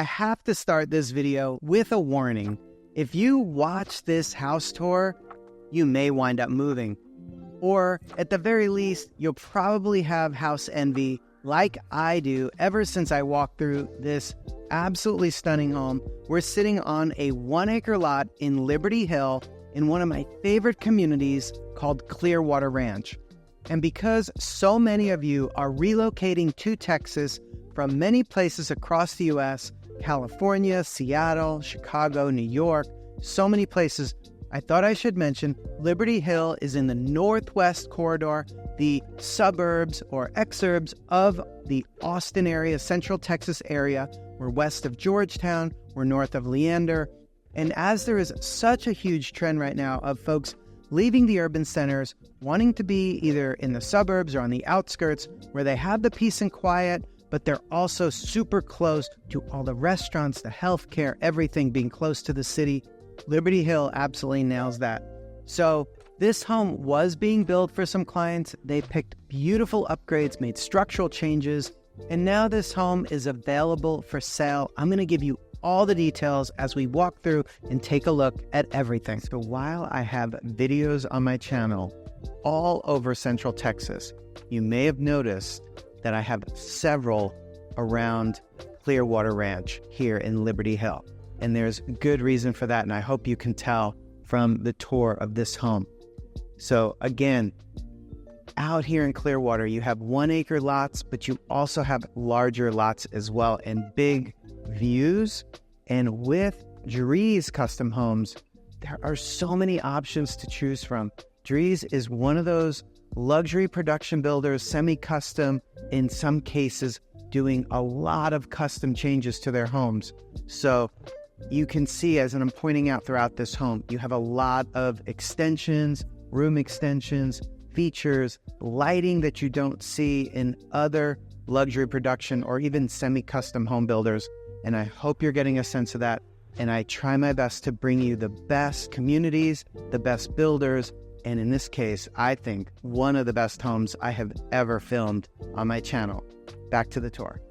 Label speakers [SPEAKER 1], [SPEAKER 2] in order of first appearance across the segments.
[SPEAKER 1] have to start this video with a warning. If you watch this house tour, you may wind up moving. Or at the very least, you'll probably have house envy like I do ever since I walked through this absolutely stunning home. We're sitting on a 1 acre lot in Liberty Hill in one of my favorite communities called Clearwater Ranch. And because so many of you are relocating to Texas from many places across the U.S., California, Seattle, Chicago, New York, so many places, I thought I should mention Liberty Hill is in the northwest corridor, the suburbs or exurbs of the Austin area, Central Texas area. We're west of Georgetown, we're north of Leander. And as there is such a huge trend right now of folks leaving the urban centers, wanting to be either in the suburbs or on the outskirts where they have the peace and quiet, but they're also super close to all the restaurants, the healthcare, everything being close to the city, Liberty Hill absolutely nails that. So this home was being built for some clients. They picked beautiful upgrades, made structural changes, and now this home is available for sale. I'm going to give you all the details as we walk through and take a look at everything. So while I have videos on my channel all over Central Texas, you may have noticed that I have several around Clearwater Ranch here in Liberty Hill. And there's good reason for that, and I hope you can tell from the tour of this home. So again, out here in Clearwater, you have 1 acre lots, but you also have larger lots as well and big views. And with Drees Custom Homes, there are so many options to choose from. Drees is one of those luxury production builders, semi-custom, in some cases, doing a lot of custom changes to their homes. So you can see, as I'm pointing out throughout this home, you have a lot of extensions, room extensions, features, lighting that you don't see in other luxury production or even semi-custom home builders. And I hope you're getting a sense of that. And I try my best to bring you the best communities, the best builders, and in this case, I think one of the best homes I have ever filmed on my channel. Back to the tour.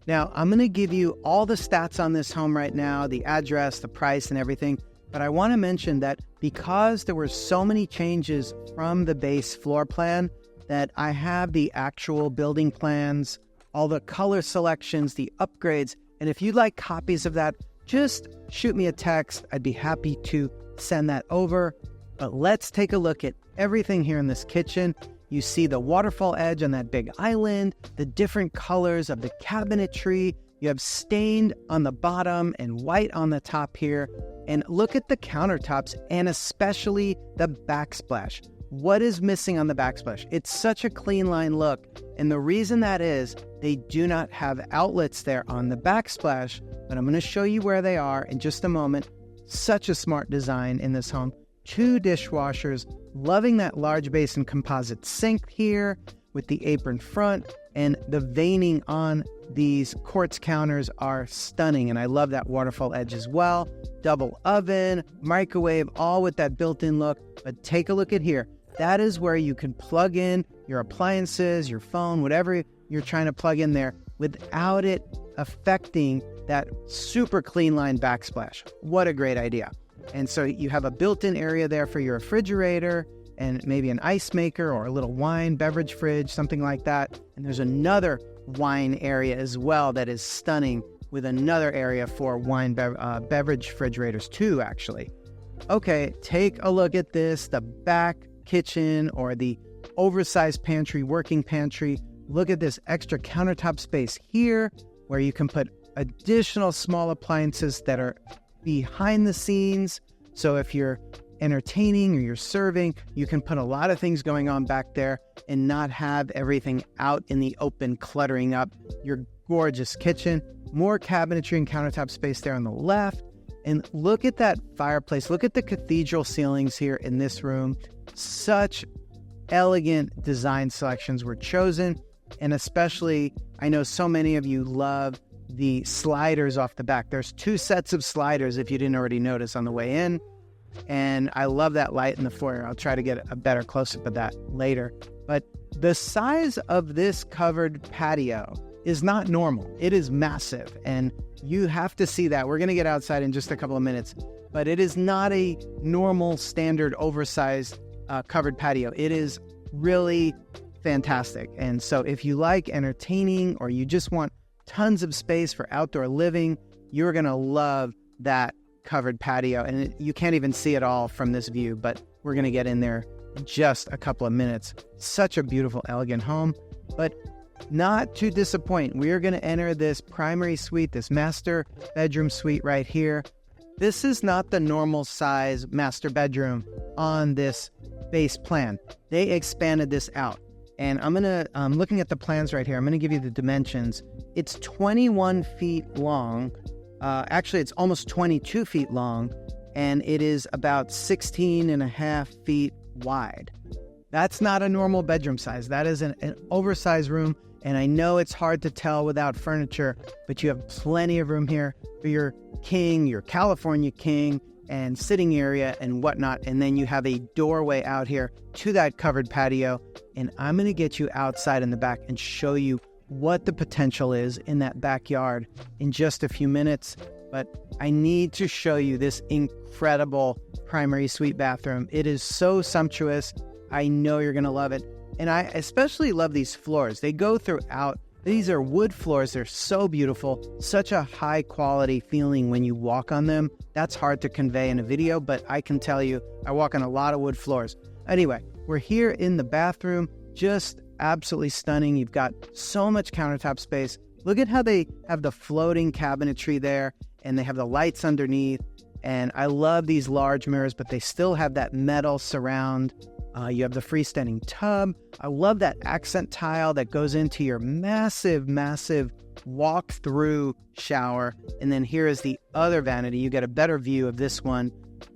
[SPEAKER 1] Now, I'm going to give you all the stats on this home right now, the address, the price, and everything. But I want to mention that because there were so many changes from the base floor plan, that I have the actual building plans, all the color selections, the upgrades. And if you'd like copies of that, just shoot me a text. I'd be happy to send that over. But let's take a look at everything here in this kitchen. You see the waterfall edge on that big island, the different colors of the cabinetry. You have stained on the bottom and white on the top here. And look at the countertops and especially the backsplash. What is missing on the backsplash? It's such a clean line look. And the reason that is, they do not have outlets there on the backsplash, but I'm going to show you where they are in just a moment. Such a smart design in this home. 2 dishwashers, loving that large basin composite sink here with the apron front, and the veining on these quartz counters are stunning, and I love that waterfall edge as well. Double oven, microwave, all with that built-in look. But take a look at here. That is where you can plug in your appliances, your phone, whatever you're trying to plug in there without it affecting that super clean line backsplash. What a great idea. And so you have a built-in area there for your refrigerator and maybe an ice maker or a little wine beverage fridge, something like that. And there's another wine area as well that is stunning, with another area for wine beverage refrigerators too, actually. Okay, take a look at this, the back kitchen or the oversized pantry, working pantry. Look at this extra countertop space here where you can put additional small appliances that are behind the scenes. So if you're entertaining or you're serving, you can put a lot of things going on back there and not have everything out in the open cluttering up your gorgeous kitchen. More cabinetry and countertop space there on the left. And look at that fireplace. Look at the cathedral ceilings here in this room. Such elegant design selections were chosen. And especially, I know so many of you love the sliders off the back. There's 2 sets of sliders if you didn't already notice on the way in. And I love that light in the foyer. I'll try to get a better close-up of that later. But the size of this covered patio is not normal. It is massive, and you have to see that. We're going to get outside in just a couple of minutes, but it is not a normal, standard, oversized covered patio. It is really fantastic. And so if you like entertaining or you just want tons of space for outdoor living, you're going to love that covered patio. And you can't even see it all from this view, but we're going to get in there in just a couple of minutes. Such a beautiful, elegant home, but not to disappoint. We are going to enter this primary suite, this master bedroom suite right here. This is not the normal size master bedroom on this base plan. They expanded this out. And I'm looking at the plans right here. I'm going to give you the dimensions. It's 21 feet long. Actually, it's almost 22 feet long, and it is about 16 and a half feet wide. That's not a normal bedroom size. That is an oversized room, and I know it's hard to tell without furniture, but you have plenty of room here for your king, your California king, and sitting area and whatnot. And then you have a doorway out here to that covered patio. And I'm going to get you outside in the back and show you what the potential is in that backyard in just a few minutes. But I need to show you this incredible primary suite bathroom. It is so sumptuous. I know you're going to love it. And I especially love these floors. They go throughout. These are wood floors. They're so beautiful. Such a high quality feeling when you walk on them. That's hard to convey in a video, but I can tell you, I walk on a lot of wood floors. Anyway, we're here in the bathroom. Just absolutely stunning. You've got so much countertop space. Look at how they have the floating cabinetry there, and they have the lights underneath. And I love these large mirrors, but they still have that metal surround. You have the freestanding tub. I love that accent tile that goes into your massive, massive walk-through shower. And then here is the other vanity. You get a better view of this one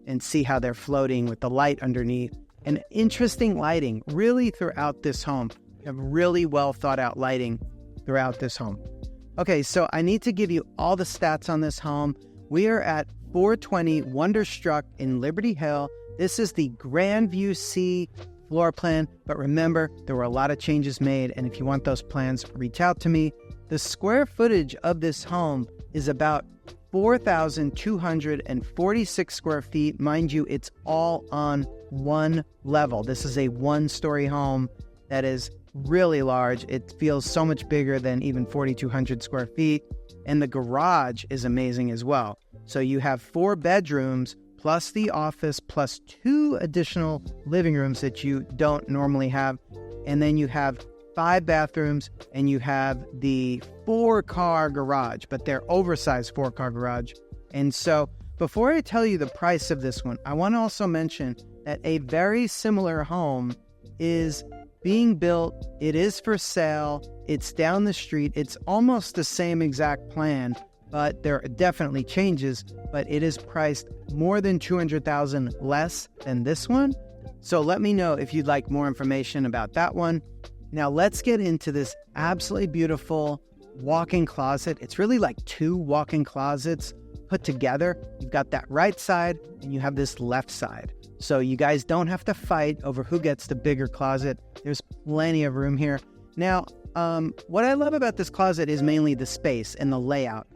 [SPEAKER 1] and see how they're floating with the light underneath. And interesting lighting really throughout this home. You have really well thought out lighting throughout this home. Okay, so I need to give you all the stats on this home. We are at 420 Wonderstruck in Liberty Hill. This is the Grandview C floor plan, but remember, there were a lot of changes made, and if you want those plans, reach out to me. The square footage of this home is about 4,246 square feet. Mind you, it's all on one level. This is a one-story home that is really large. It feels so much bigger than even 4,200 square feet, and the garage is amazing as well. So you have 4 bedrooms, plus the office, plus 2 additional living rooms that you don't normally have. And then you have 5 bathrooms, and you have the 4-car garage, but they're oversized 4-car garage. And so before I tell you the price of this one, I want to also mention that a very similar home is being built. It is for sale. It's down the street. It's almost the same exact plan, but there are definitely changes, but it is priced more than $200,000 less than this one. So let me know if you'd like more information about that one. Now let's get into this absolutely beautiful walk-in closet. It's really like 2 walk-in closets put together. You've got that right side and you have this left side. So you guys don't have to fight over who gets the bigger closet. There's plenty of room here. Now, what I love about this closet is mainly the space and the layout.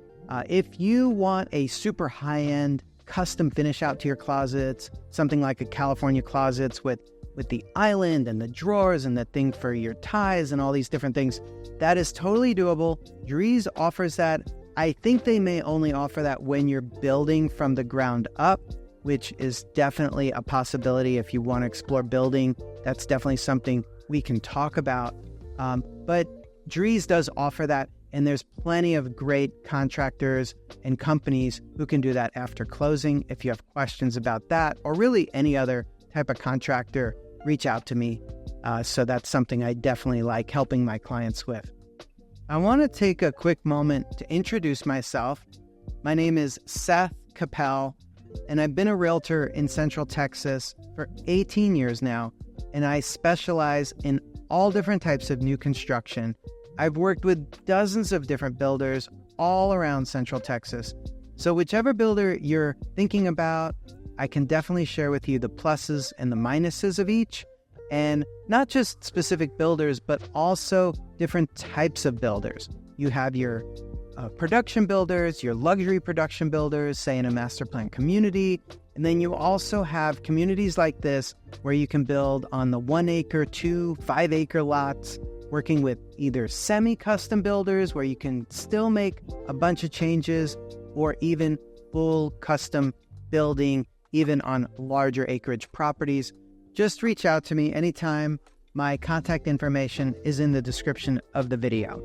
[SPEAKER 1] If you want a super high-end custom finish out to your closets, something like a California closets with the island and the drawers and the thing for your ties and all these different things, that is totally doable. Drees offers that. I think they may only offer that when you're building from the ground up, which is definitely a possibility if you want to explore building. That's definitely something we can talk about. But Drees does offer that. And there's plenty of great contractors and companies who can do that after closing. If you have questions about that, or really any other type of contractor, reach out to me. So that's something I definitely like helping my clients with. I want to take a quick moment to introduce myself. My name is Seth Koppel, and I've been a realtor in Central Texas for 18 years now, and I specialize in all different types of new construction. I've worked with dozens of different builders all around Central Texas. So whichever builder you're thinking about, I can definitely share with you the pluses and the minuses of each. And not just specific builders, but also different types of builders. you have your production builders, your luxury production builders, say in a master plan community. And then you also have communities like this where you can build on the 1 acre, 2, 5 acre lots, working with either semi-custom builders where you can still make a bunch of changes, or even full custom building, even on larger acreage properties. Just reach out to me anytime. My contact information is in the description of the video.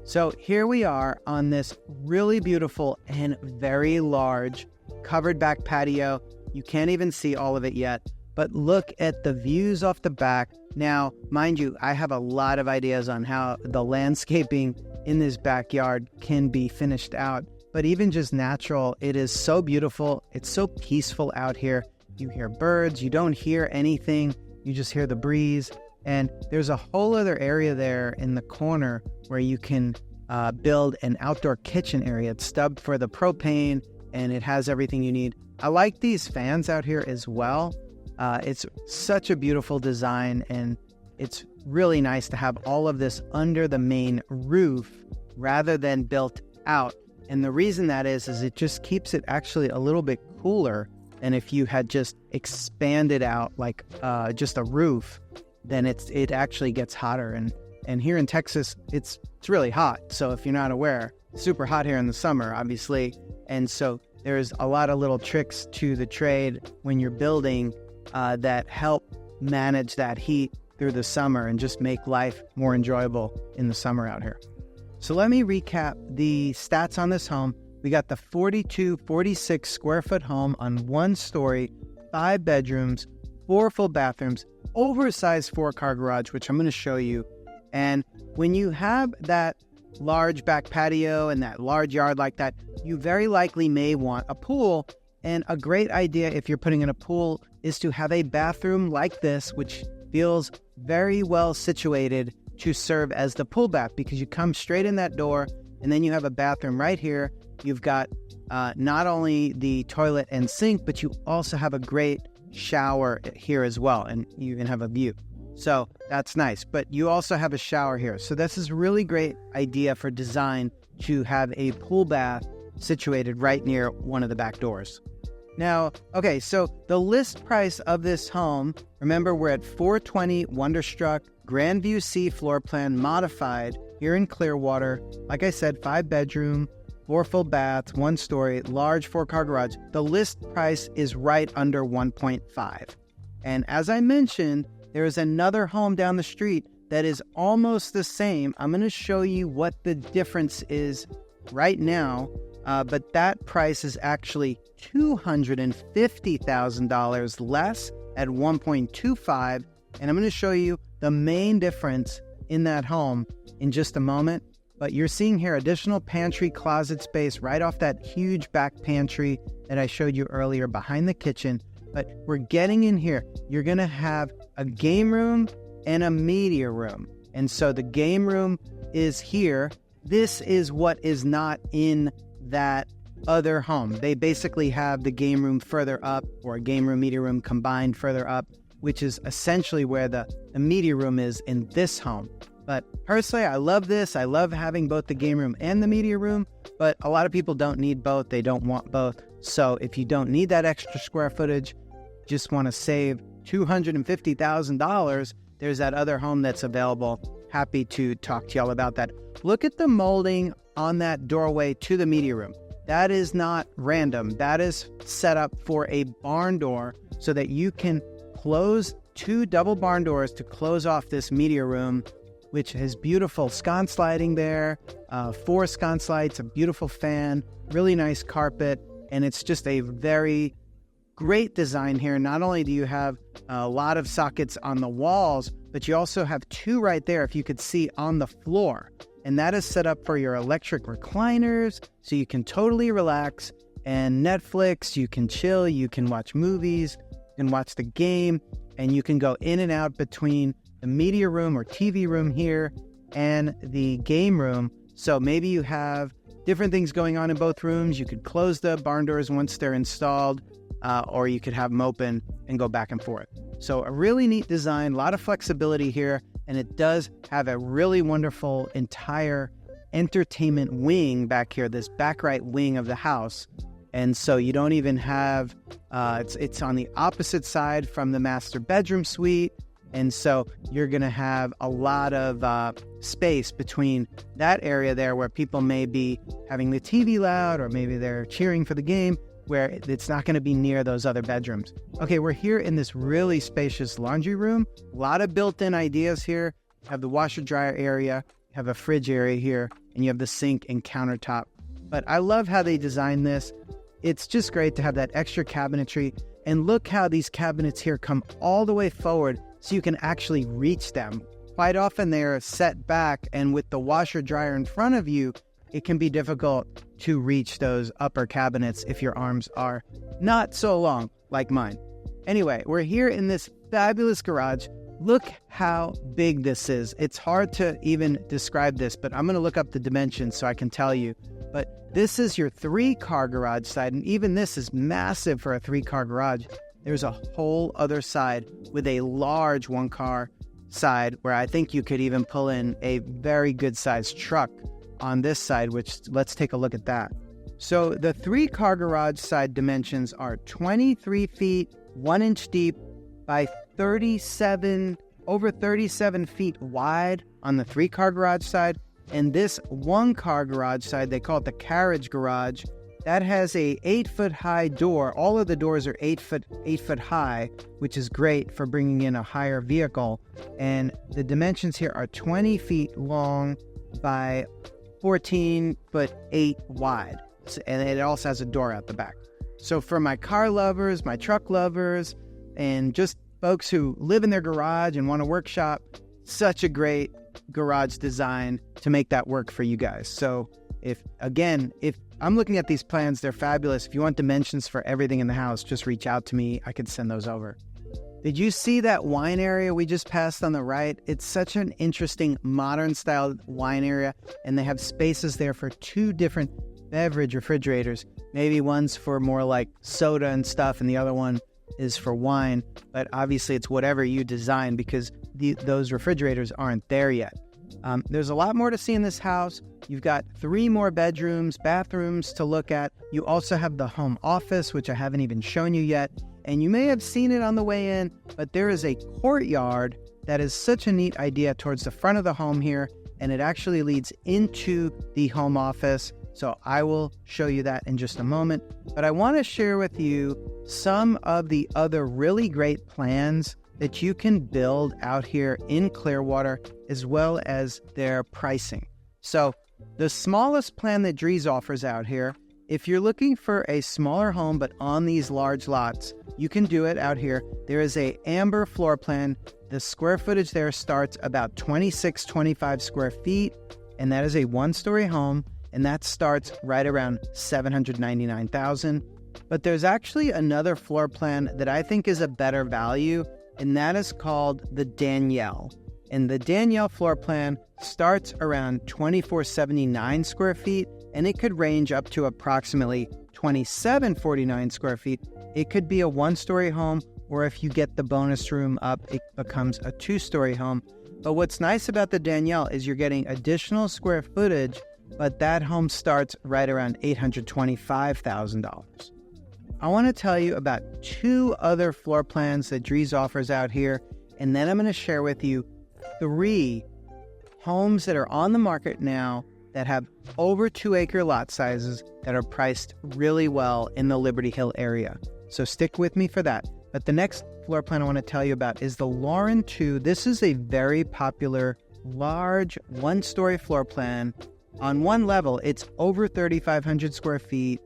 [SPEAKER 1] So here we are on this really beautiful and very large covered back patio. You can't even see all of it yet, but look at the views off the back. Now, mind you, I have a lot of ideas on how the landscaping in this backyard can be finished out, but even just natural, it is so beautiful. It's so peaceful out here. You hear birds, you don't hear anything, you just hear the breeze. And there's a whole other area there in the corner where you can build an outdoor kitchen area. It's stubbed for the propane and it has everything you need. I like these fans out here as well. It's such a beautiful design, and it's really nice to have all of this under the main roof rather than built out. And the reason that is it just keeps it actually a little bit cooler than if you had just expanded out like just a roof. Then it actually gets hotter. And here in Texas, it's really hot. So if you're not aware, super hot here in the summer, obviously. And so there's a lot of little tricks to the trade when you're building that help manage that heat through the summer and just make life more enjoyable in the summer out here. So let me recap the stats on this home. We got the 46 square foot home on 1 story, 5 bedrooms, 4 full bathrooms, oversized 4-car garage, which I'm going to show you. And when you have that large back patio and that large yard like that, you very likely may want a pool. And a great idea if you're putting in a pool is to have a bathroom like this, which feels very well situated to serve as the pool bath, because you come straight in that door and then you have a bathroom right here. You've got not only the toilet and sink, but you also have a great shower here as well, and you even have a view. So that's nice, but you also have a shower here. So this is a really great idea for design to have a pool bath situated right near one of the back doors. Now, okay, so the list price of this home, remember we're at $420 Wonderstruck, Grandview C floor plan modified here in Clearwater. Like I said, 5 bedroom, 4 full baths, 1 story, large 4-car garage. The list price is right under 1.5. And as I mentioned, there is another home down the street that is almost the same. I'm going to show you what the difference is right now, but that price is actually $250,000 less at 1.25. And I'm going to show you the main difference in that home in just a moment. But you're seeing here additional pantry closet space right off that huge back pantry that I showed you earlier behind the kitchen. But we're getting in here. You're going to have a game room and a media room. And so the game room is here. This is what is not in that other home. They basically have the game room further up, or a game room, media room combined further up, which is essentially where the media room is in this home. But personally, I love this. I love having both the game room and the media room, but a lot of people don't need both. They don't want both. So if you don't need that extra square footage, just want to save $250,000, there's that other home that's available. Happy to talk to y'all about that. Look at the molding on that doorway to the media room. That is not random. That is set up for a barn door so that you can close 2 double barn doors to close off this media room, which has beautiful sconce sliding there, 4 sconce lights, a beautiful fan, really nice carpet, and it's just a very great design here. Not only do you have a lot of sockets on the walls, but you also have 2 right there, if you could see, on the floor. And that is set up for your electric recliners, so you can totally relax and Netflix, you can chill, you can watch movies, you can watch the game, and you can go in and out between the media room or TV room here and the game room. So maybe you have different things going on in both rooms. You could close the barn doors once they're installed, or you could have them open and go back and forth. So a really neat design, a lot of flexibility here, and it does have a really wonderful entire entertainment wing back here, this back right wing of the house. And so you don't even have, it's on the opposite side from the master bedroom suite. And so you're going to have a lot of space between that area there where people may be having the TV loud, or maybe they're cheering for the game, where it's not going to be near those other bedrooms. Okay, we're here in this really spacious laundry room. A lot of built-in ideas here. You have the washer dryer area, you have a fridge area here, and you have the sink and countertop. But I love how they designed this. It's just great to have that extra cabinetry. And look how these cabinets here come all the way forward so you can actually reach them. Quite often they're set back, and with the washer dryer in front of you, it can be difficult to reach those upper cabinets if your arms are not so long like mine. Anyway, we're here in this fabulous garage. Look how big this is. It's hard to even describe this, but I'm going to look up the dimensions so I can tell you. But this is your 3-car garage side, and even this is massive for a 3-car garage. There's a whole other side with a large 1-car side where I think you could even pull in a very good sized truck on this side, which let's take a look at that. So the 3-car garage side dimensions are 23 feet, 1 inch deep by over 37 feet wide on the 3-car garage side. And this 1-car garage side, they call it the carriage garage, that has a 8-foot high door. All of the doors are 8 foot high, which is great for bringing in a higher vehicle. And the dimensions here are 20 feet long by 14 foot 8 wide. And it also has a door out the back. So for my car lovers, my truck lovers, and just folks who live in their garage and want to workshop, such a great garage design to make that work for you guys. So if I'm looking at these plans, they're fabulous. If you want dimensions for everything in the house, just reach out to me. I could send those over. Did you see that wine area we just passed on the right? It's such an interesting modern style wine area, and they have spaces there for 2 different beverage refrigerators. Maybe one's for more like soda and stuff, and the other one is for wine. But obviously it's whatever you design, because those refrigerators aren't there yet. There's a lot more to see in this house. You've got 3 more bedrooms, bathrooms to look at. You also have the home office, which I haven't even shown you yet. And you may have seen it on the way in, but there is a courtyard that is such a neat idea towards the front of the home here. And it actually leads into the home office. So I will show you that in just a moment. But I want to share with you some of the other really great plans that you can build out here in Clearwater, as well as their pricing. So the smallest plan that Drees offers out here, if you're looking for a smaller home but on these large lots, you can do it out here. There is a amber floor plan. The square footage there starts about 25 square feet, and that is a 1-story home, and that starts right around $799,000. But there's actually another floor plan that I think is a better value, and that is called the Danielle. And the Danielle floor plan starts around 2479 square feet, and it could range up to approximately 2749 square feet. It could be a 1-story home, or if you get the bonus room up, it becomes a 2-story home. But what's nice about the Danielle is you're getting additional square footage, but that home starts right around $825,000. I want to tell you about 2 other floor plans that Drees offers out here, and then I'm going to share with you 3 homes that are on the market now that have over 2-acre lot sizes that are priced really well in the Liberty Hill area. So stick with me for that. But the next floor plan I want to tell you about is the Lauren 2. This is a very popular, large 1-story floor plan. On one level, it's over 3,500 square feet,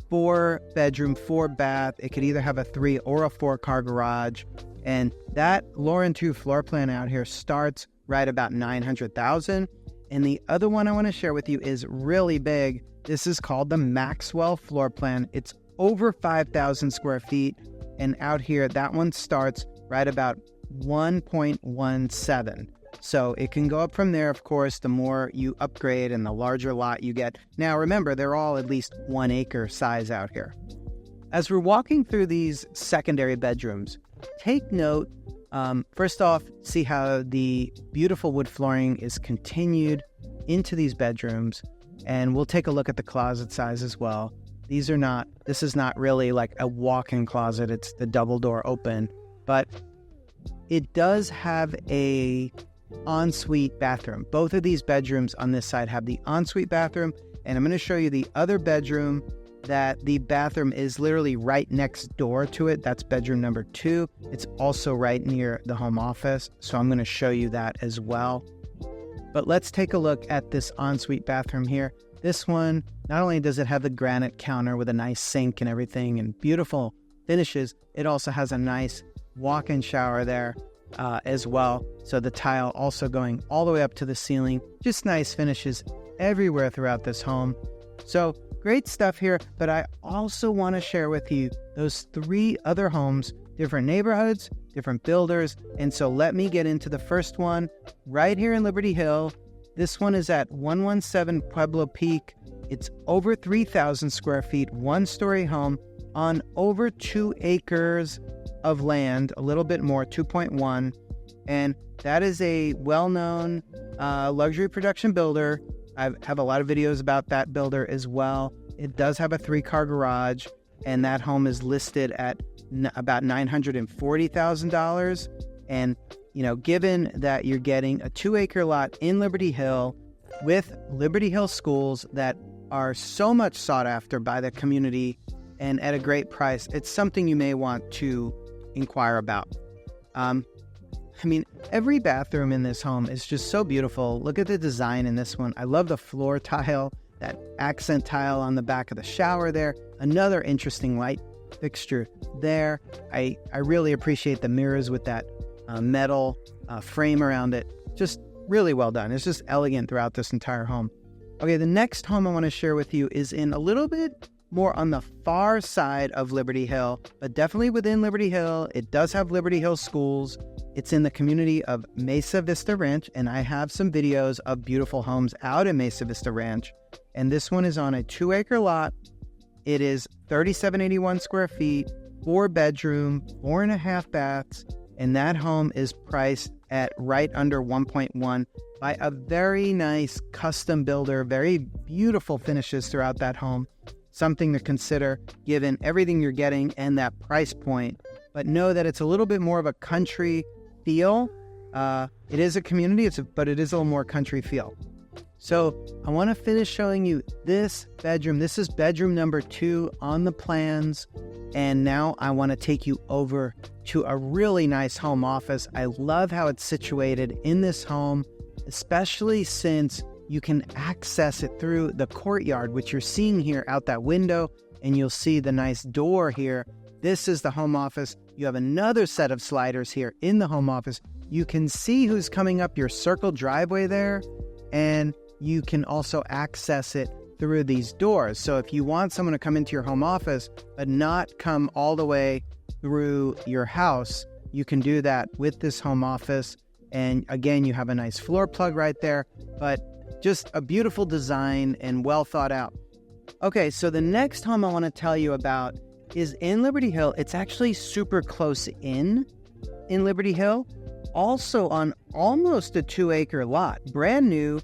[SPEAKER 1] 4 bedroom, 4 bath. It could either have a 3 or a 4-car garage. And that Lauren 2 floor plan out here starts right about $900,000. And the other one I want to share with you is really big. This is called the Maxwell floor plan. It's over 5,000 square feet. And out here, that one starts right about 1.17. So it can go up from there, of course, the more you upgrade and the larger lot you get. Now, remember, they're all at least 1 acre size out here. As we're walking through these secondary bedrooms, take note, first off, see how the beautiful wood flooring is continued into these bedrooms, and we'll take a look at the closet size as well. This is not really like a walk-in closet. It's the double door open, but it does have a ensuite bathroom. Both of these bedrooms on this side have the ensuite bathroom, and I'm going to show you the other bedroom that the bathroom is literally right next door to it. That's bedroom number 2. It's also right near the home office, so I'm going to show you that as well. But let's take a look at this ensuite bathroom here. This one, not only does it have the granite counter with a nice sink and everything and beautiful finishes, it also has a nice walk-in shower there as well. So the tile also going all the way up to the ceiling. Just nice finishes everywhere throughout this home. So great stuff here, but I also want to share with you those 3 other homes, different neighborhoods, different builders. And so let me get into the first one right here in Liberty Hill. This one is at 117 Pueblo Peak. It's over 3,000 square feet, 1-story home on over 2 acres of land, a little bit more, 2.1. And that is a well-known luxury production builder. I have a lot of videos about that builder as well. It does have a 3-car garage, and that home is listed at about $940,000. And, given that you're getting a 2-acre lot in Liberty Hill with Liberty Hill schools that are so much sought after by the community and at a great price, it's something you may want to inquire about. Every bathroom in this home is just so beautiful. Look at the design in this one. I love the floor tile, that accent tile on the back of the shower there. Another interesting light fixture there. I really appreciate the mirrors with that metal frame around it. Just really well done. It's just elegant throughout this entire home. Okay, the next home I want to share with you is in a little bit more on the far side of Liberty Hill, but definitely within Liberty Hill. It does have Liberty Hill schools. It's in the community of Mesa Vista Ranch, and I have some videos of beautiful homes out in Mesa Vista Ranch. And this one is on a 2-acre lot. It is 3,781 square feet, 4-bedroom, 4.5 baths, and that home is priced at right under 1.1 by a very nice custom builder. Very beautiful finishes throughout that home. Something to consider given everything you're getting and that price point. But know that it's a little bit more of a country feel. It is a community, but it is a little more country feel. So I want to finish showing you this bedroom. This is bedroom number 2 on the plans. And now I want to take you over to a really nice home office. I love how it's situated in this home, especially since you can access it through the courtyard, which you're seeing here out that window, and you'll see the nice door here. This is the home office. You have another set of sliders here in the home office. You can see who's coming up your circle driveway there, and you can also access it through these doors. So if you want someone to come into your home office, but not come all the way through your house, you can do that with this home office. And again, you have a nice floor plug right there, but just a beautiful design and well thought out. Okay, so the next home I want to tell you about is in Liberty Hill. It's actually super close in Liberty Hill, also on almost a 2-acre lot, brand new,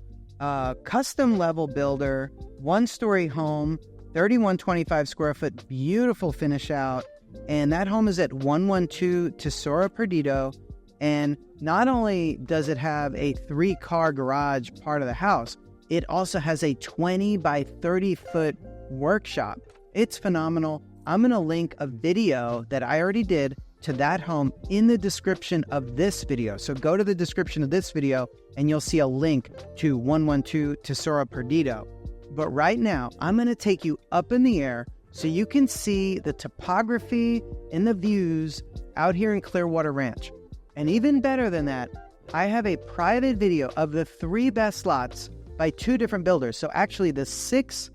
[SPEAKER 1] custom level builder, 1-story home, 3,125 square foot, beautiful finish out. And that home is at 112 Tesoro, Perdido. And not only does it have a 3-car garage part of the house, it also has a 20 by 30 foot workshop. It's phenomenal. I'm going to link a video that I already did to that home in the description of this video. So go to the description of this video and you'll see a link to 112 Tesoro, Perdido. But right now, I'm going to take you up in the air so you can see the topography and the views out here in Clearwater Ranch. And even better than that, I have a private video of the 3 best lots by 2 different builders. So actually the 6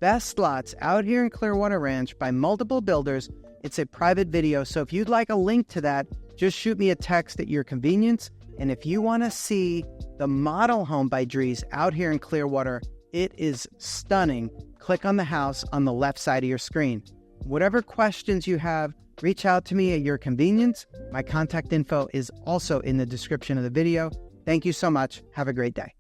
[SPEAKER 1] best lots out here in Clearwater Ranch by multiple builders. It's a private video. So if you'd like a link to that, just shoot me a text at your convenience. And if you want to see the model home by Drees out here in Clearwater, it is stunning. Click on the house on the left side of your screen. Whatever questions you have, reach out to me at your convenience. My contact info is also in the description of the video. Thank you so much. Have a great day.